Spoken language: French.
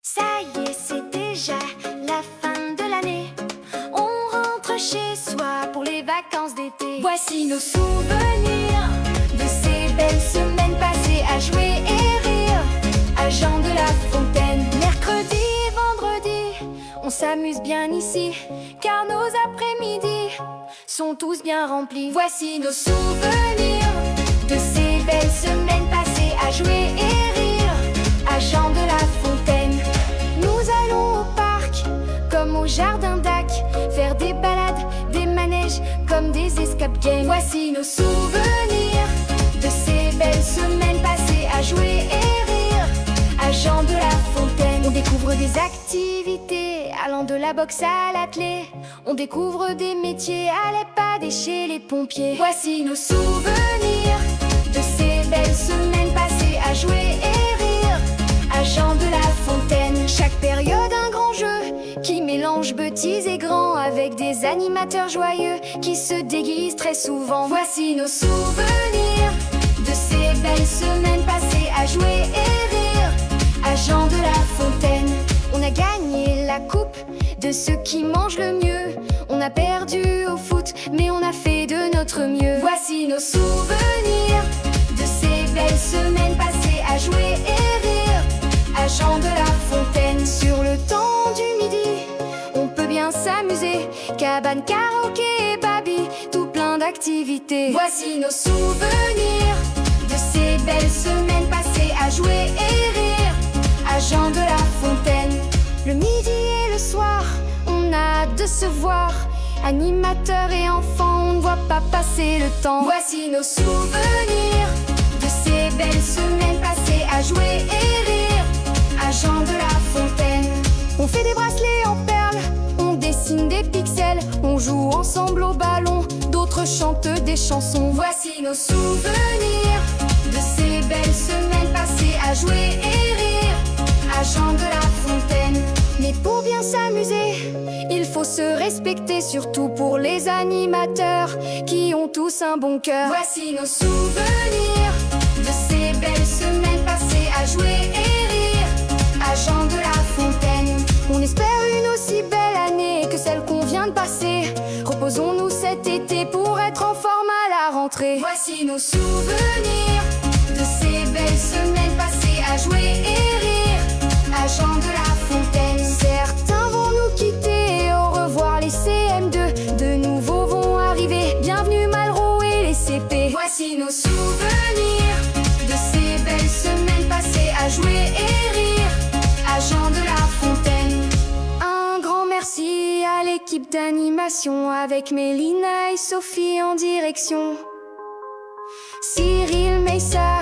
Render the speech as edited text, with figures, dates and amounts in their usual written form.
Ça y est, c'est déjà la fin de l'année. On rentre chez soi pour les vacances d'été. Voici nos souvenirs de ces belles semaines passées à jouer et rire à Jean de La Fontaine. Mercredi et vendredi, on s'amuse bien ici, car nos après-midi sont tous bien remplis. Voici nos souvenirs de ces belles semaines passées à jouer et rire à Jean de La Fontaine. Nous allons au parc, comme au jardin d'Ac, faire des balades, des manèges, comme des escape games. Voici nos souvenirs de ces belles semaines passées à jouer et rire à Jean de La Fontaine. On découvre des activités allant de la boxe à l'athlé. On découvre des métiers à l'EHPAD et chez les pompiers. Voici nos souvenirs de ces belles semaines passées à jouer et rire à Jean de La Fontaine. Chaque période un grand jeu qui mélange petits et grands, avec des animateurs joyeux qui se déguisent très souvent. Voici nos souvenirs de ces belles semaines passées à jouer et rire à Jean de La Fontaine. On a gagné la coupe de ceux qui mangent le mieux. On a perdu au foot, mais on a fait de notre mieux. Voici nos souvenirs de ces belles semaines passées à jouer et rire à Jean de La Fontaine. Sur le temps du midi, on peut bien s'amuser. Cabane, karaoké et baby, tout plein d'activités. Voici nos souvenirs de ces belles semaines passées à jouer et rire à Jean de La Fontaine. Le midi et le soir, on a hâte de se voir. Animateurs et enfants, on ne voit pas passer le temps. Voici nos souvenirs de ces belles semaines passées à jouer et rire à Jean de La Fontaine. On fait des bracelets en perles, on dessine des pixels, on joue ensemble au ballon, d'autres chantent des chansons. Voici nos souvenirs de ces belles semaines passées à jouer et rire à Jean de La Fontaine. Mais pour bien s'amuser, il faut se respecter, surtout pour les animateurs qui ont tous un bon cœur. Voici nos souvenirs de ces belles semaines passées à jouer et rire à Jean de La Fontaine. On espère une aussi belle année que celle qu'on vient de passer. Reposons-nous cet été pour être en forme à la rentrée. Voici nos souvenirs de ces belles semaines passées à jouer et rire à Jean de La Fontaine. Certains vont nous quitter, au revoir les CM2. De nouveaux vont arriver, bienvenue Malraux et les CP. Voici nos souvenirs de ces belles semaines passées à jouer et rire à Jean de La Fontaine. Un grand merci à l'équipe d'animation, avec Mélina et Sophie en direction. Cyril Meissa